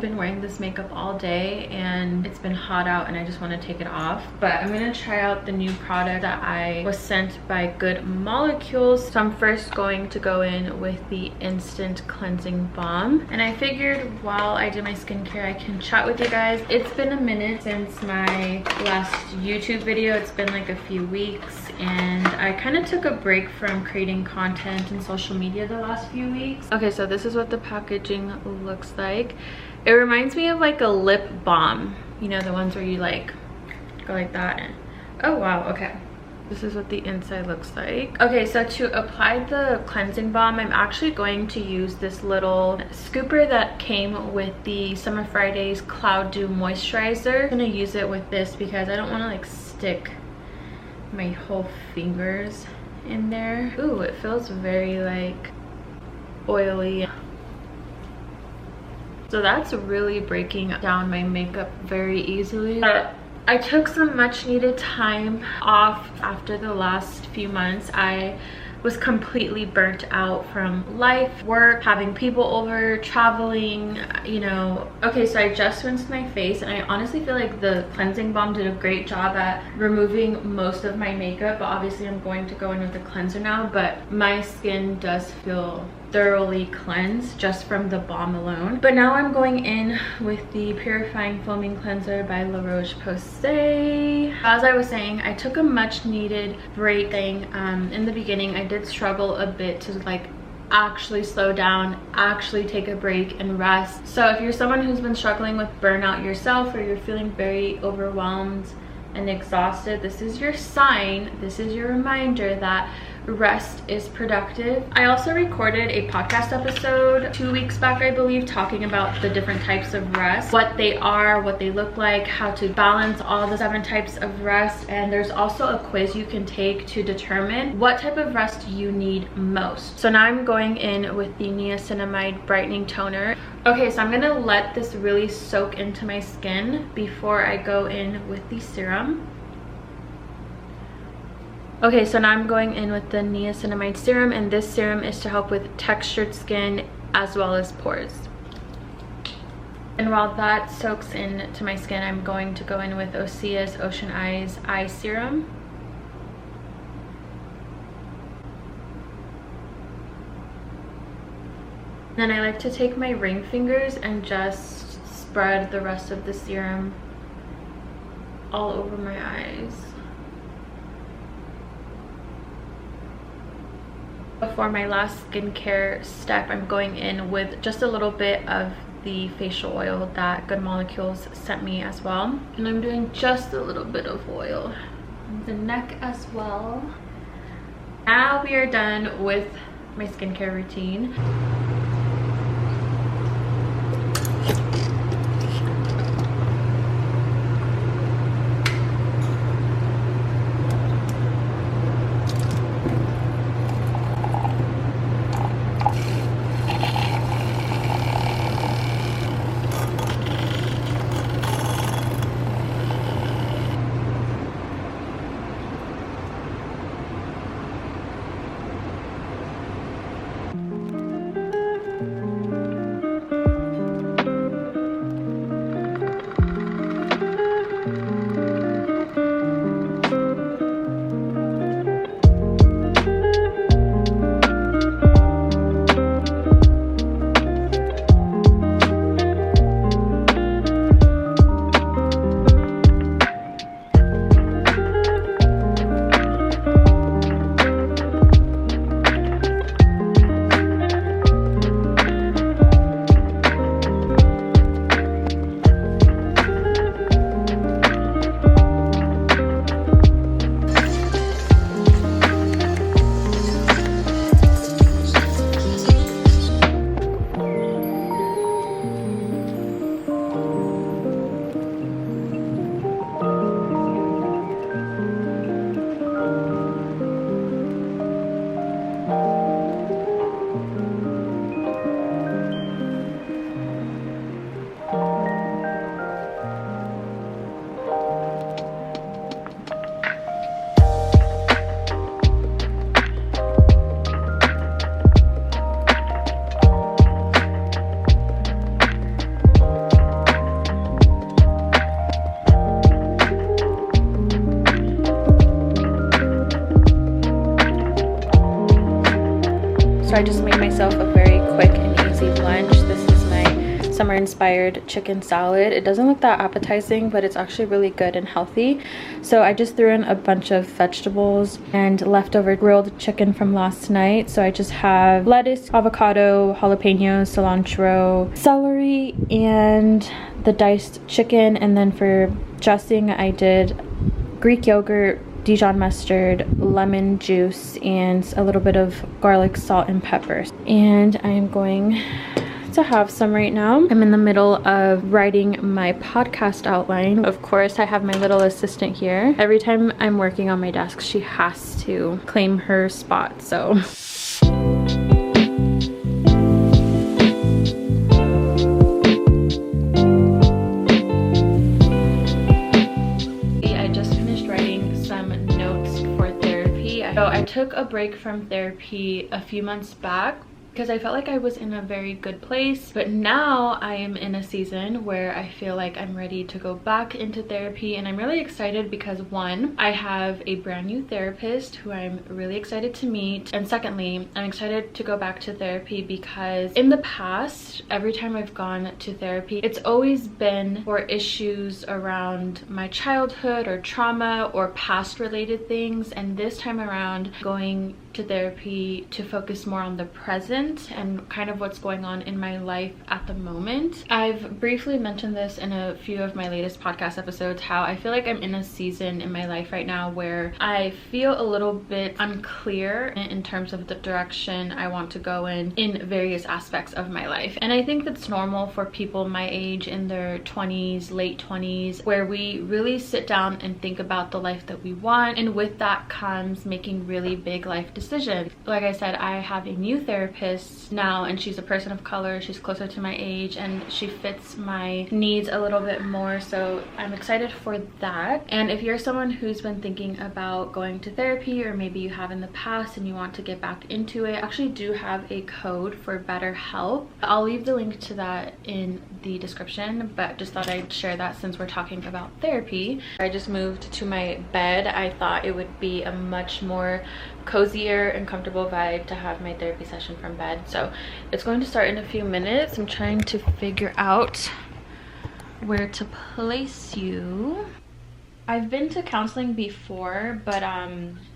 I've been wearing this makeup all day and it's been hot out and I just want to take it off. But I'm gonna try out the new product that I was sent by Good Molecules. So I'm first going to go in with the Instant Cleansing Balm. And I figured while I do my skincare, I can chat with you guys. It's been a minute since my last YouTube video. It's been like a few weeks and I kind of took a break from creating content and social media the last few weeks. Okay, so this is what the packaging looks like. It reminds me of like a lip balm, you know, the ones where you like go like that and oh wow, okay. This is what the inside looks like. Okay, so to apply the cleansing balm, I'm actually going to use this little scooper that came with the Summer Fridays Cloud Dew Moisturizer. I'm gonna use it with this because I don't want to like stick my whole fingers in there. Ooh, it feels very like oily. So that's really breaking down my makeup very easily. I took some much needed time off after the last few months. I was completely burnt out from life, work, having people over, traveling, you know. Okay, so I just rinsed my face and I honestly feel like the cleansing balm did a great job at removing most of my makeup, but obviously I'm going to go in with a cleanser now. But my skin does feel thoroughly cleansed just from the balm alone. But now I'm going in with the Purifying Foaming Cleanser by La Roche-Posay. As I was saying, I took a much needed break. In the beginning I did struggle a bit to like actually slow down, actually take a break and rest. So if you're someone who's been struggling with burnout yourself, or you're feeling very overwhelmed and exhausted, this is your sign, this is your reminder that rest is productive. I also recorded a podcast episode 2 weeks back, I believe, talking about the different types of rest, what they are, what they look like, how to balance all the 7 types of rest. And there's also a quiz you can take to determine what type of rest you need most. So now I'm going in with the Niacinamide Brightening Toner. Okay, so I'm gonna let this really soak into my skin before I go in with the serum. Okay, so now I'm going in with the niacinamide serum, and this serum is to help with textured skin as well as pores. And while that soaks into my skin, I'm going to go in with Osea's Ocean Eyes Eye Serum. Then I like to take my ring fingers and just spread the rest of the serum all over my eyes. For my last skincare step, I'm going in with just a little bit of the facial oil that Good Molecules sent me as well. And I'm doing just a little bit of oil on the neck as well. Now we are done with my skincare routine. So I just made myself a very quick and easy lunch. This is my summer inspired chicken salad. It doesn't look that appetizing, but it's actually really good and healthy. So I just threw in a bunch of vegetables and leftover grilled chicken from last night. So I just have lettuce, avocado, jalapenos, cilantro, celery, and the diced chicken. And then for dressing, I did Greek yogurt, Dijon mustard, lemon juice, and a little bit of garlic, salt, and pepper. And I am going to have some right now. I'm in the middle of writing my podcast outline. Of course, I have my little assistant here. Every time I'm working on my desk, she has to claim her spot, so. So I took a break from therapy a few months back because I felt like I was in a very good place, but now I am in a season where I feel like I'm ready to go back into therapy, and I'm really excited because one, I have a brand new therapist who I'm really excited to meet, and secondly, I'm excited to go back to therapy because in the past, every time I've gone to therapy, it's always been for issues around my childhood or trauma or past related things, and this time around going to therapy to focus more on the present and kind of what's going on in my life at the moment. I've briefly mentioned this in a few of my latest podcast episodes, how I feel like I'm in a season in my life right now where I feel a little bit unclear in terms of the direction I want to go in various aspects of my life. And I think that's normal for people my age, in their 20s, late 20s, where we really sit down and think about the life that we want, and with that comes making really big life decisions. Like I said, I have a new therapist now, and she's a person of color. She's closer to my age and she fits my needs a little bit more, so I'm excited for that. And if you're someone who's been thinking about going to therapy, or maybe you have in the past and you want to get back into it, I actually do have a code for BetterHelp. I'll leave the link to that in the description, but just thought I'd share that since we're talking about therapy. I just moved to my bed. I thought it would be a much more cozier and comfortable vibe to have my therapy session from bed. So it's going to start in a few minutes. I'm trying to figure out where to place you. I've been to counseling before, but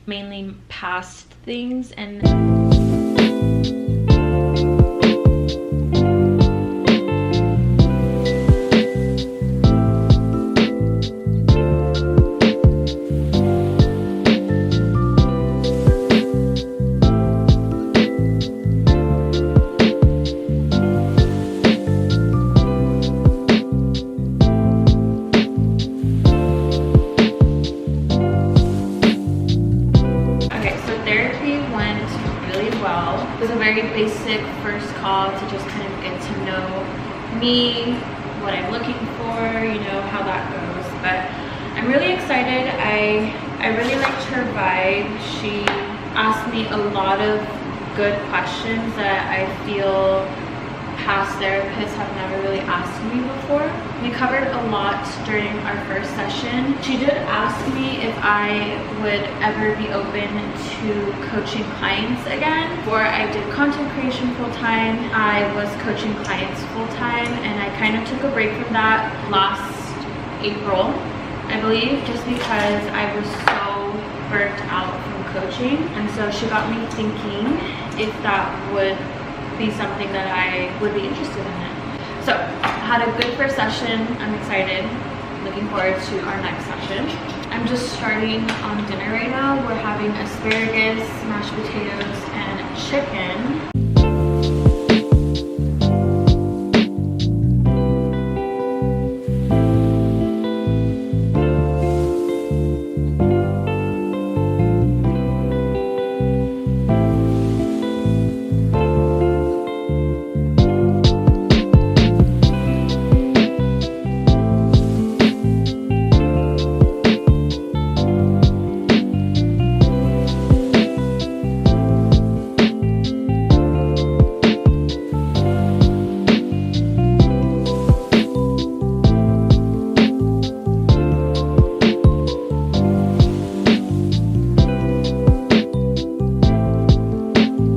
mainly past things, and basic first call to just kind of get to know me, what I'm looking for, you know, how that goes. But I'm really excited. I really liked her vibe. She asked me a lot of good questions that I feel past therapists have never really asked me before. We covered a lot during our first session. She did ask me if I would ever be open to coaching clients again. Before I did content creation full-time, I was coaching clients full-time, and I kind of took a break from that last April, I believe, just because I was so burnt out from coaching. And so she got me thinking if that would be something that I would be interested in it. So I had a good first session. I'm excited, looking forward to our next session. I'm just starting on dinner right now. We're having asparagus, mashed potatoes, and chicken.